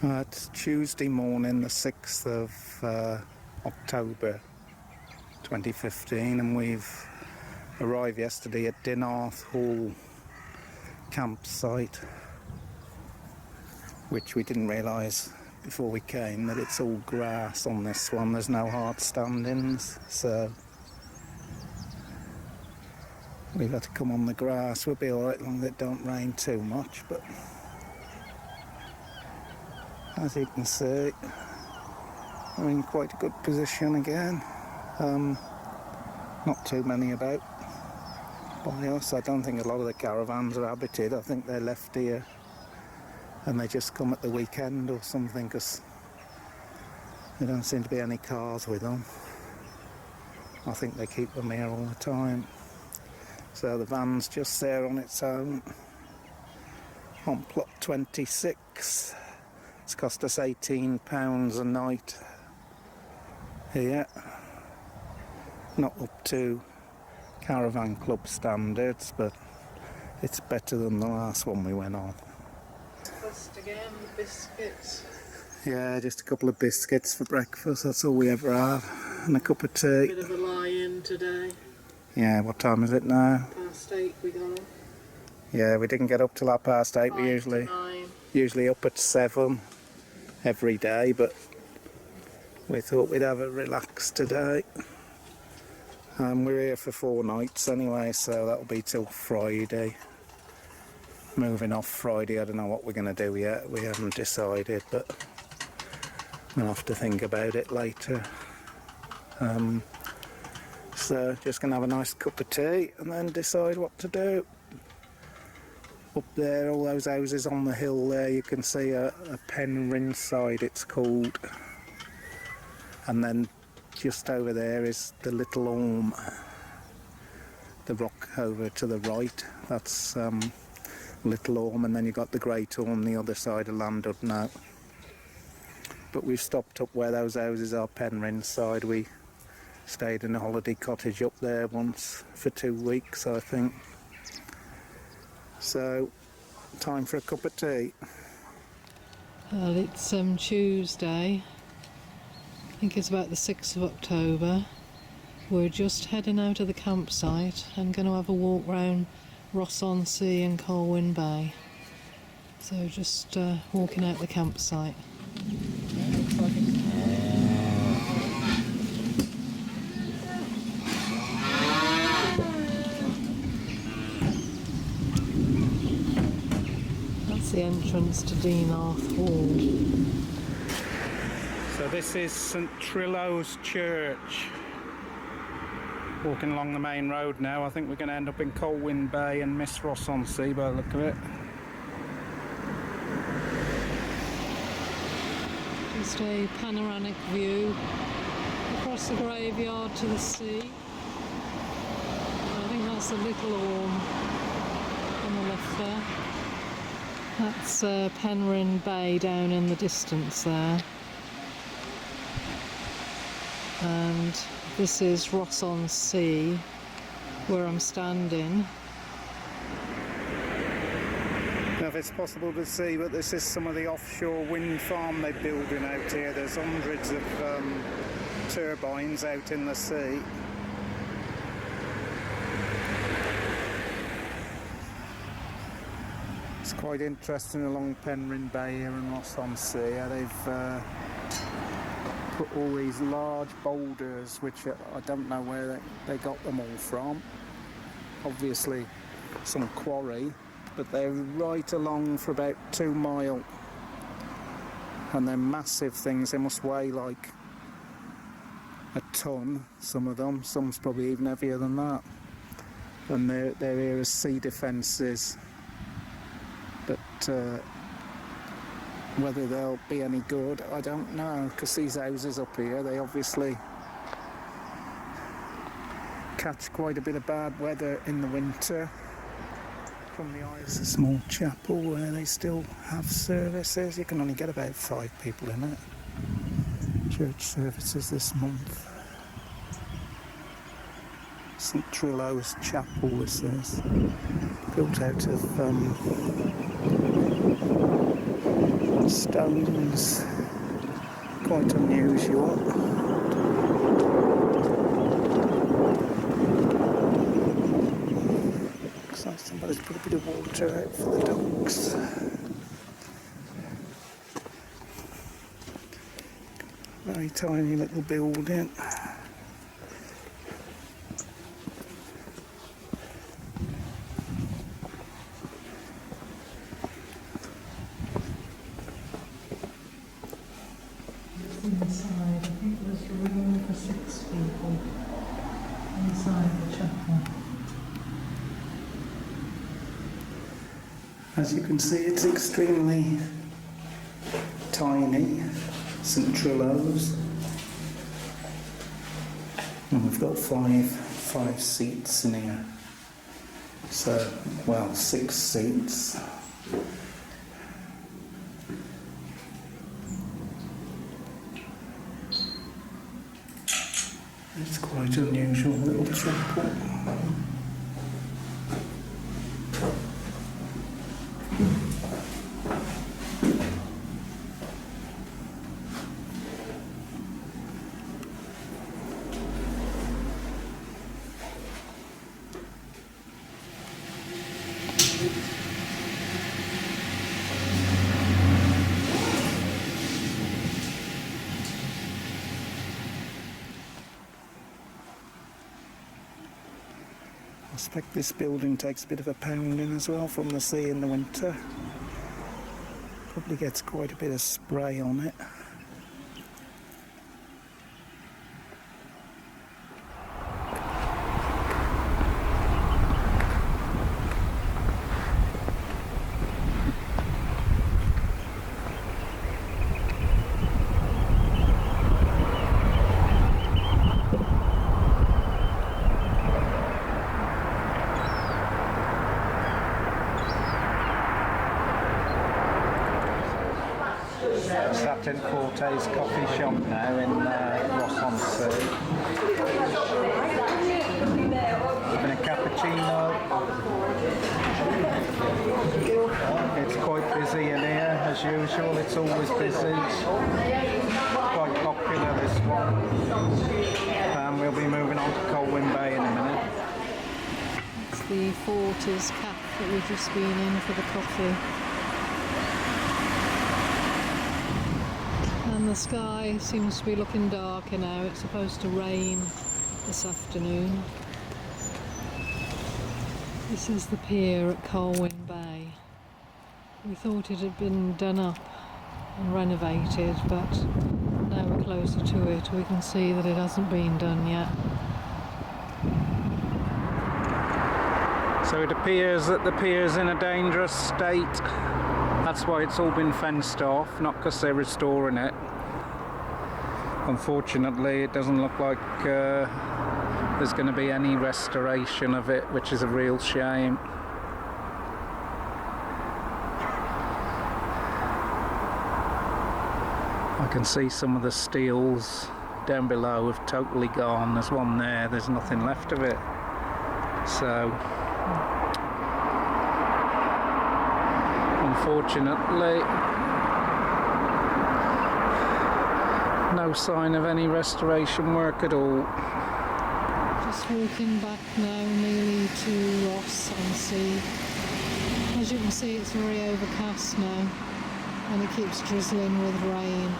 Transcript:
It's Tuesday morning, the 6th of October 2015, and we've arrived yesterday at Dinarth Hall campsite, which we didn't realise before we came that it's all grass on this one. There's no hard standings, so we've had to come on the grass. We'll be alright as long as it don't rain too much, but as you can see, we're in quite a good position again. Not too many about by us. I don't think a lot of the caravans are habited. I think they're left here and they just come at the weekend or something, because there don't seem to be any cars with them. I think they keep them here all the time. So the van's just there on its own on plot 26. It's cost us £18 a night here. Not up to caravan club standards, but it's better than the last one we went on. Breakfast again, biscuits. Yeah, just a couple of biscuits for breakfast, that's all we ever have, and a cup of tea. Bit of a lie-in today. Yeah, what time is it now? 8:30 we got on. Yeah, we didn't get up till 8:30. We 5 to 9. usually up at 7 every day, but we thought we'd have a relax today. We're here for 4 nights anyway, so that'll be till Friday. Moving off Friday, I don't know what we're going to do yet. We haven't decided, but we'll have to think about it later. So just going to have a nice cup of tea and then decide what to do. Up there, all those houses on the hill there, you can see a Penryn side it's called, and then just over there is the Little Orme, the rock over to the right, that's Little Orme, and then you've got the Great Orme the other side of Landud now. But we've stopped up where those houses are, Penryn side. We stayed in a holiday cottage up there once for 2 weeks, I think. So, time for a cup of tea. Well, it's Tuesday. I think it's about the 6th of October. We're just heading out of the campsite and going to have a walk round Rhos-on-Sea and Colwyn Bay. So just walking out the campsite. The entrance to Dinarth Hall. So this is St Trillo's Church. Walking along the main road now. I think we're going to end up in Colwyn Bay and miss Rhos-on-Sea by the look of it. Just a panoramic view across the graveyard to the sea. I think that's the Little Orme on the left there. That's Penryn Bay down in the distance there, and this is Rhos-on-Sea where I'm standing. Now, if it's possible to see, but this is some of the offshore wind farm they're building out here. There's hundreds of turbines out in the sea. It's quite interesting along Penryn Bay here in Rhos-on-Sea. They've put all these large boulders, which I don't know where they got them all from. Obviously some quarry, but they're right along for about 2 miles. And they're massive things. They must weigh like a ton, some of them. Some's probably even heavier than that. And they're here as sea defences. But whether they'll be any good, I don't know, because these houses up here, they obviously catch quite a bit of bad weather in the winter. From the ice, a small chapel where they still have services. You can only get about 5 people in it. Church services this month. St Trillo's Chapel, this is. Built out of stones, quite unusual. Looks like somebody's put a bit of water out for the dogs. Very tiny little building. Inside, I think there's room for 6 people inside the chapel. As you can see, it's extremely tiny, St. Rhos. And we've got five seats in here. So, well, 6 seats. It's quite unusual little chapel. I suspect this building takes a bit of a pounding as well from the sea in the winter. Probably gets quite a bit of spray on it. Sat in Forte's coffee shop now in Rhos-on-Sea. Having a cappuccino. It's quite busy in here as usual, it's always busy. Quite popular, this one. We'll be moving on to Colwyn Bay in a minute. It's the Forte's cafe that we've just been in for the coffee. And the sky seems to be looking darker now. It's supposed to rain this afternoon. This is the pier at Colwyn Bay. We thought it had been done up and renovated, but now we're closer to it, we can see that it hasn't been done yet. So it appears that the pier's in a dangerous state. That's why it's all been fenced off, not because they're restoring it. Unfortunately, it doesn't look like there's going to be any restoration of it, which is a real shame. I can see some of the steels down below have totally gone. There's one there, there's nothing left of it. So, unfortunately, no sign of any restoration work at all. Just walking back now nearly to Rhos-on-Sea. As you can see, it's very overcast now and it keeps drizzling with rain.